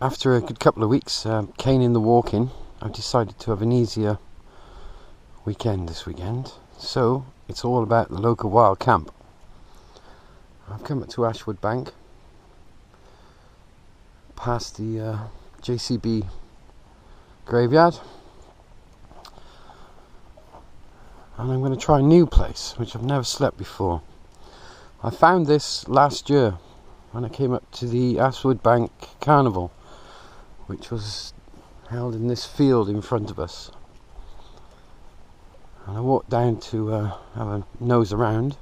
After a good couple of weeks caning the walking, I've decided to have an easier weekend this weekend. So it's all about the local wild camp. I've come up to Astwood Bank, past the JCB graveyard, and I'm going to try a new place which I've never slept before. I found this last year when I came up to the Astwood Bank Carnival, which was held in this field in front of us. And I walked down to have a nose around,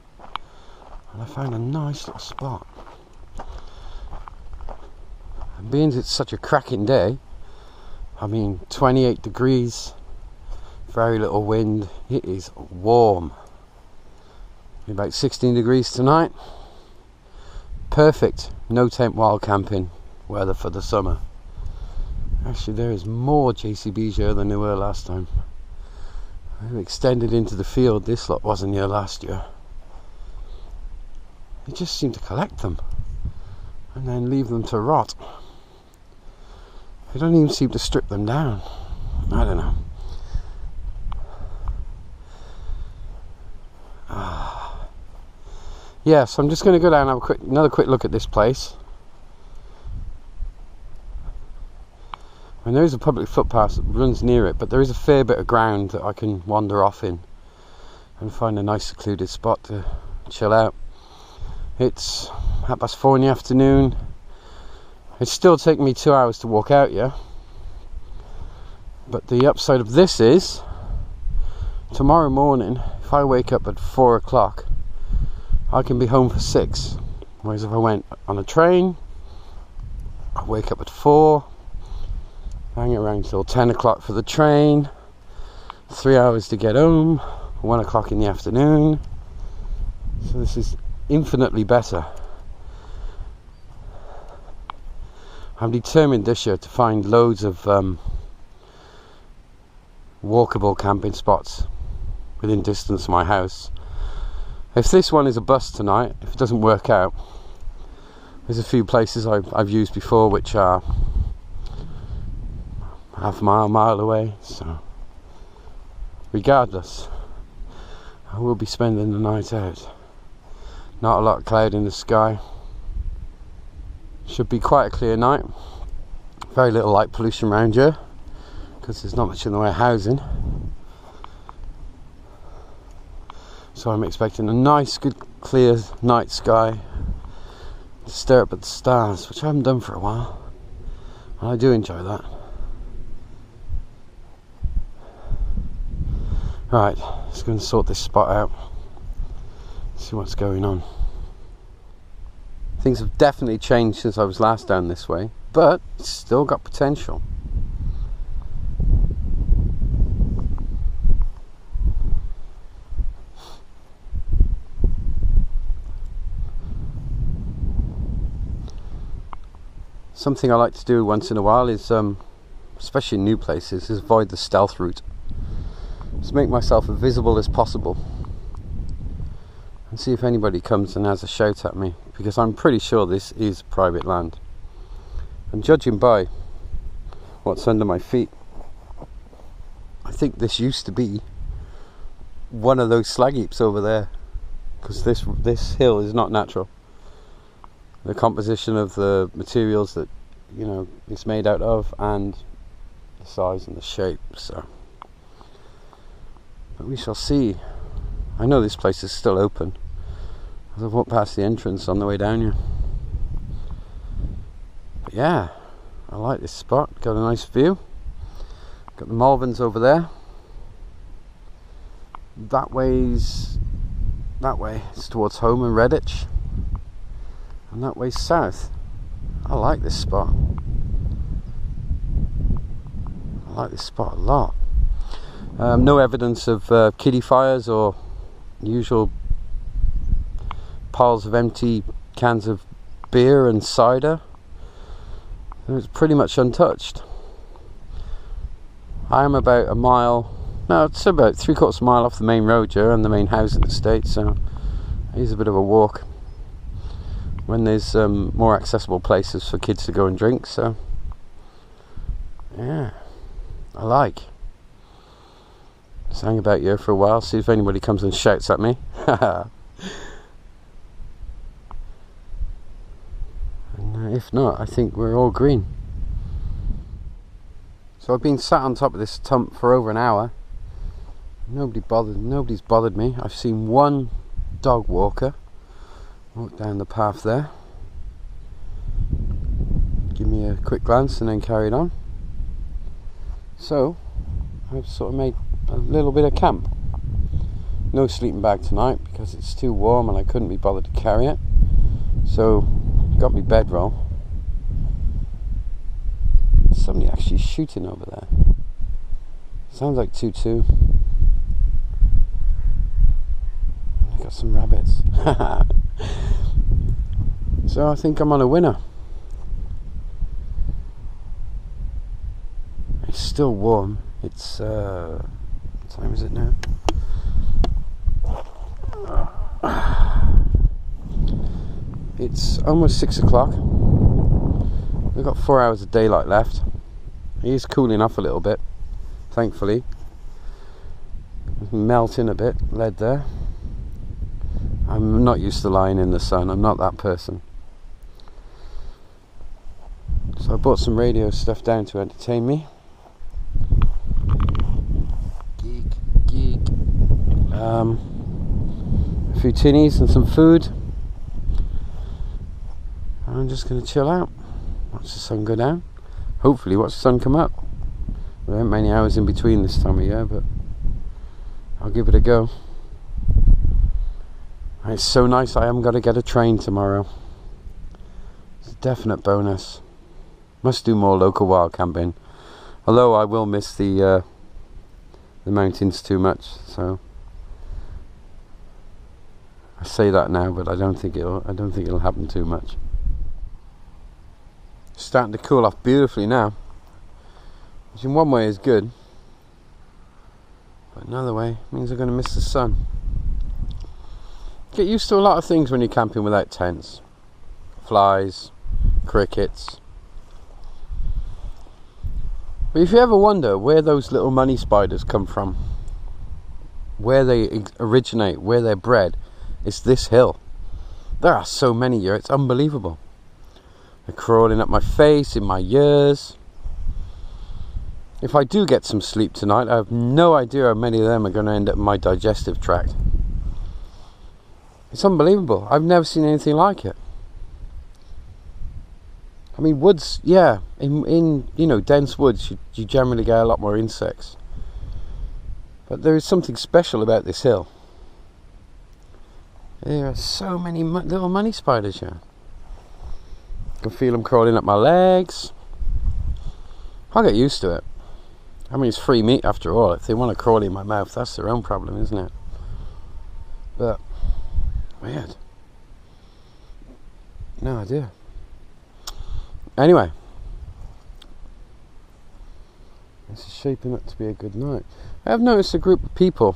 and I found a nice little spot. And being it's such a cracking day, I mean 28 degrees, very little wind, it is warm. About 16 degrees tonight. Perfect no tent wild camping weather for the summer. Actually, there is more JCBs here than there were last time. They've extended into the field. This lot wasn't here last year. They just seem to collect them and then leave them to rot. They don't even seem to strip them down. I don't know. Yeah, so I'm just going to go down and have another quick look at this place. And there is a public footpath that runs near it, but there is a fair bit of ground that I can wander off in and find a nice secluded spot to chill out. It's 4:30 in the afternoon. It's still taking me 2 hours to walk out here. But the upside of this is, tomorrow morning, if I wake up at 4 o'clock, I can be home for 6. Whereas if I went on a train, I wake up at 4, hang around till 10 o'clock for the train, 3 hours to get home, 1 o'clock in the afternoon. So this is infinitely better. I'm determined this year to find loads of walkable camping spots within distance of my house. If this one is a bust tonight, if it doesn't work out, there's a few places I've used before which are half a mile away, so regardless, I will be spending the night out. Not a lot of cloud in the sky. Should be quite a clear night. Very little light pollution around here because there's not much in the way of housing. So I'm expecting a nice, good, clear night sky to stare up at the stars, which I haven't done for a while, and I do enjoy that. Right, let's go and sort this spot out, see what's going on. Things have definitely changed since I was last down this way, but it's still got potential. Something I like to do once in a while is, especially in new places, is avoid the stealth route. Just make myself as visible as possible and see if anybody comes and has a shout at me, because I'm pretty sure this is private land. And judging by what's under my feet, I think this used to be one of those slag heaps over there, because this hill is not natural. The composition of the materials that, you know, it's made out of, and the size and the shape, so. But we shall see. I know this place is still open, as I've walked past the entrance on the way down here. But yeah, I like this spot. Got a nice view. Got the Malverns over there. That way it's towards home and Redditch, and that way south. I like this spot. I like this spot a lot. No evidence of kiddie fires or usual piles of empty cans of beer and cider. It was pretty much untouched. I am about a mile, no, it's about 3/4 mile off the main road here and the main housing estate, so it is a bit of a walk when there's more accessible places for kids to go and drink. So Yeah, I like. Just hang about here for a while, see if anybody comes and shouts at me. And if not, I think we're all green. So I've been sat on top of this tump for over an hour. Nobody's bothered me. I've seen one dog walker walk down the path there, give me a quick glance and then carried on. So I've sort of made a little bit of camp. No sleeping bag tonight because it's too warm and I couldn't be bothered to carry it. So got me bedroll. Somebody actually shooting over there. Sounds like 2-2. I got some rabbits. So I think I'm on a winner. It's still warm. It's what time is it now? It's almost 6 o'clock. We've got 4 hours of daylight left. It is cooling off a little bit, thankfully. It's melting a bit, lead there. I'm not used to lying in the sun. I'm not that person. So I bought some radio stuff down to entertain me. Geek. A few tinnies and some food. I'm just going to chill out. Watch the sun go down. Hopefully watch the sun come up. There aren't many hours in between this time of year, but I'll give it a go. It's so nice I haven't got to get a train tomorrow. It's a definite bonus. Must do more local wild camping. Although I will miss the mountains too much, so I say that now, but I don't think it'll happen too much. It's starting to cool off beautifully now, which in one way is good, but another way means I'm going to miss the sun. Get used to a lot of things when you're camping without tents. Flies, crickets. But if you ever wonder where those little money spiders come from, where they originate, where they're bred, it's this hill. There are so many here, it's unbelievable. They're crawling up my face, in my ears. If I do get some sleep tonight, I have no idea how many of them are going to end up in my digestive tract. It's unbelievable. I've never seen anything like it. I mean, woods, yeah, in dense woods, you generally get a lot more insects. But there is something special about this hill. There are so many little money spiders here. I can feel them crawling up my legs. I'll get used to it. I mean, it's free meat after all. If they want to crawl in my mouth, that's their own problem, isn't it? But weird. No idea. Anyway, this is shaping up to be a good night. I have noticed a group of people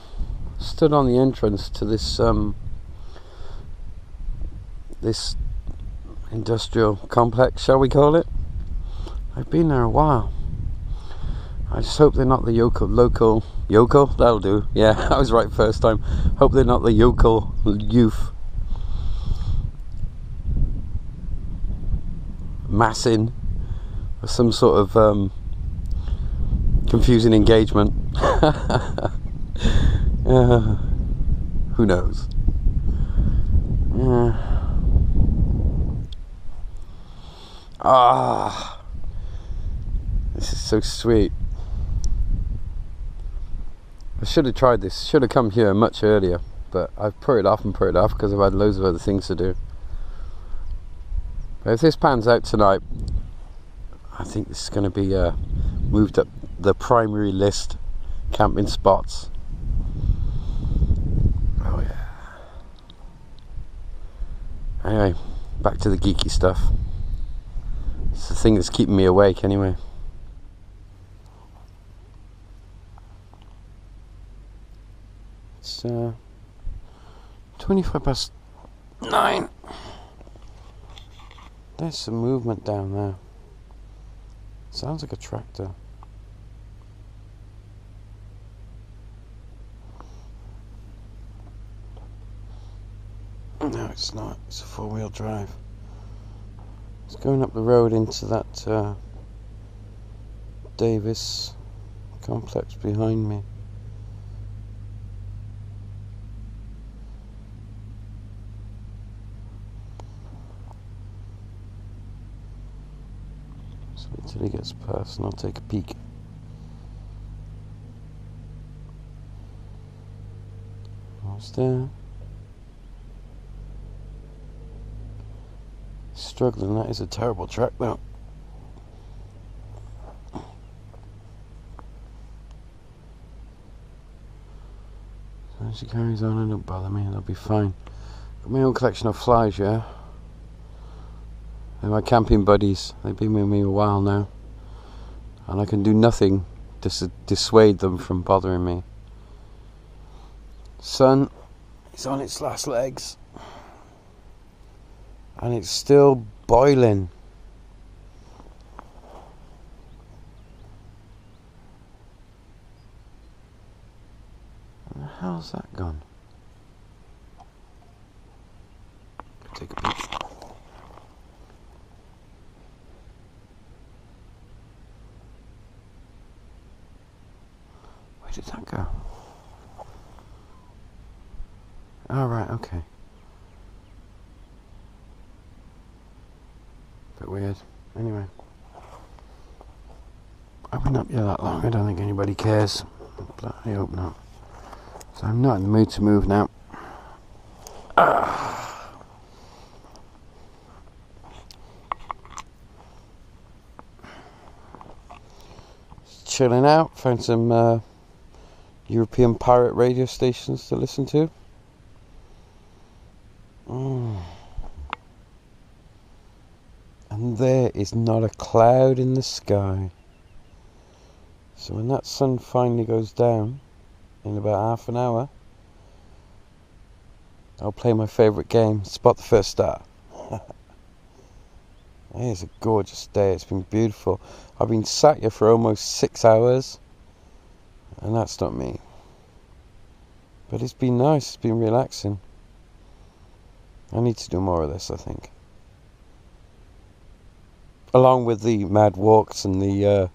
stood on the entrance to this this industrial complex, shall we call it? I've been there a while. I just hope they're not the local, that'll do. Yeah, I was right first time. Hope they're not the yokel youth massing or some sort of confusing engagement. Who knows? This is so sweet. I should have tried this. Should have come here much earlier, but I've put it off because I've had loads of other things to do. But if this pans out tonight, I think this is going to be moved up the primary list camping spots. Oh yeah. Anyway, back to the geeky stuff. It's the thing that's keeping me awake anyway. It's 9:25. There's some movement down there. Sounds like a tractor. it's not. It's a four-wheel drive. It's going up the road into that Davis complex behind me. So until he gets past, and I'll take a peek. Almost there. Struggling. That is a terrible track, though. So as she carries on, it don't bother me. That'll be fine. Got my own collection of flies, yeah. They're my camping buddies. They've been with me a while now, and I can do nothing to dissuade them from bothering me. Sun is on its last legs, and it's still boiling. Where the hell's that gone? Take a peek. Where did that go? Oh, right, okay. Bit weird. Anyway. I've been up here that long, I don't think anybody cares. But I hope not. So I'm not in the mood to move now. Just chilling out, found some European pirate radio stations to listen to. And there is not a cloud in the sky. So when that sun finally goes down in about half an hour, I'll play my favourite game, Spot the First Star. It is a gorgeous day. It's been beautiful. I've been sat here for almost 6 hours, and that's not me. But it's been nice. It's been relaxing. I need to do more of this, I think. Along with the mad walks and the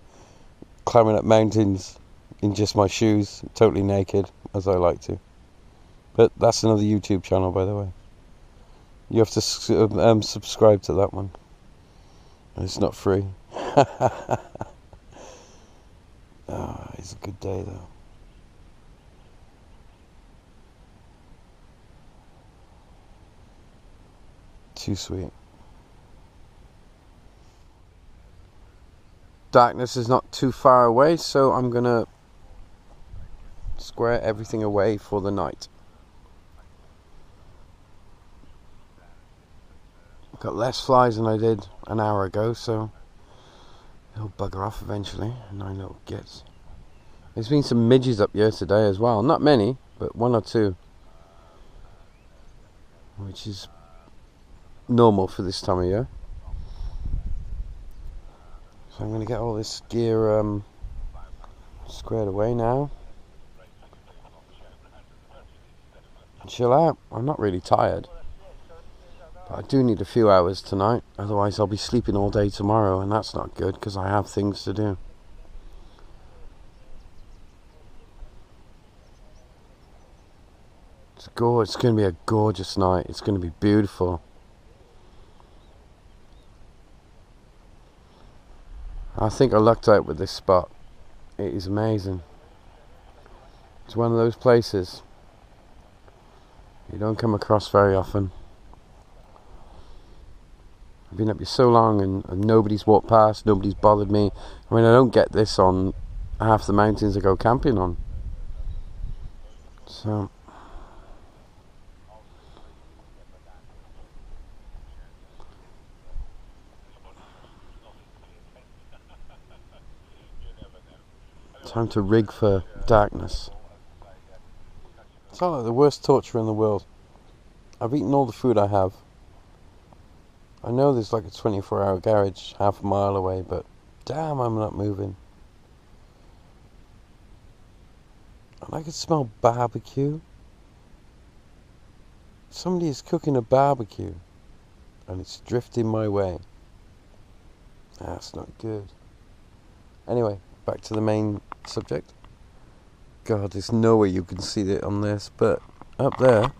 climbing up mountains in just my shoes, totally naked, as I like to. But that's another YouTube channel, by the way. You have to subscribe to that one. It's not free. Oh, it's a good day, though. Too sweet. Darkness is not too far away, so I'm gonna square everything away for the night. Got less flies than I did an hour ago, so they'll bugger off eventually. 9 little gits. There's been some midges up here today as well. Not many, but 1 or 2, which is normal for this time of year. So I'm going to get all this gear squared away now. Chill out. I'm not really tired, but I do need a few hours tonight. Otherwise I'll be sleeping all day tomorrow, and that's not good because I have things to do. It's gorgeous. It's going to be a gorgeous night. It's going to be beautiful. I think I lucked out with this spot. It is amazing. It's one of those places you don't come across very often. I've been up here so long and nobody's walked past, nobody's bothered me. I mean, I don't get this on half the mountains I go camping on. So time to rig for darkness. It's not like the worst torture in the world. I've eaten all the food I have. I know there's like a 24-hour garage half a mile away, but damn, I'm not moving. And I can smell barbecue. Somebody is cooking a barbecue and it's drifting my way. That's not good. Anyway, back to the main subject. God, there's no way you can see it on this, but up there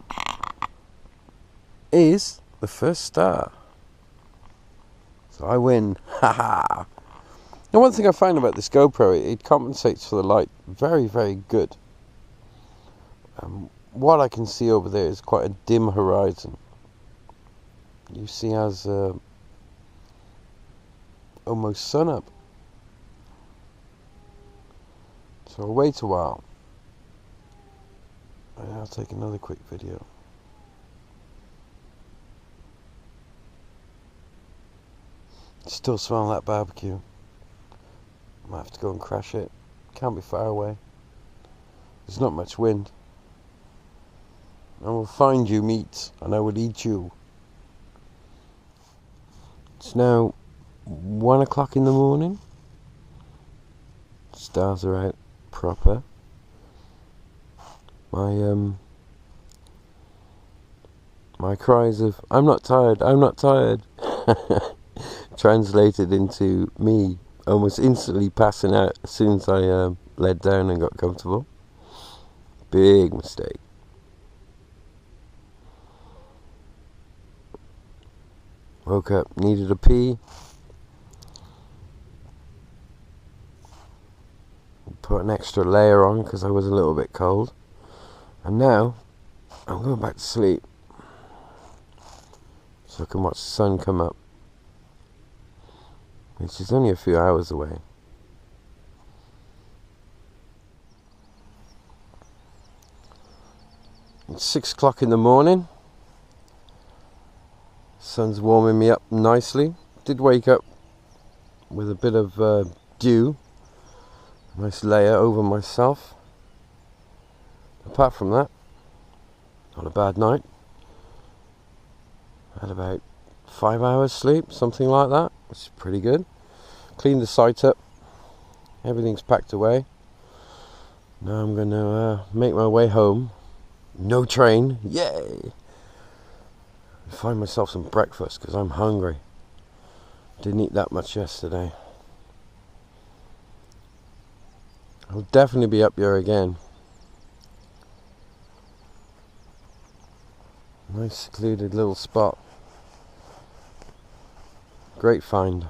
is the first star. So I win. Haha. Now, one thing I find about this GoPro, it compensates for the light very, very good. What I can see over there is quite a dim horizon. You see as almost sun up. So I'll wait a while. And I'll take another quick video. Still smell that barbecue. Might have to go and crash it. Can't be far away. There's not much wind. I will find you, meat, and I will eat you. It's now 1 o'clock in the morning. Stars are out proper. My cries of "I'm not tired, I'm not tired" translated into me almost instantly passing out as soon as I laid down and got comfortable. Big mistake. Woke up, needed a pee. Put an extra layer on because I was a little bit cold. And now I'm going back to sleep so I can watch the sun come up, which is only a few hours away. It's 6 o'clock in the morning. Sun's warming me up nicely. Did wake up with a bit of dew, nice layer over myself. Apart from that, not a bad night. Had about 5 hours sleep, something like that, which is pretty good. Cleaned the site up. Everything's packed away. Now I'm going to make my way home. No train, yay! Find myself some breakfast because I'm hungry. Didn't eat that much yesterday. I'll definitely be up here again. Nice secluded little spot. Great find.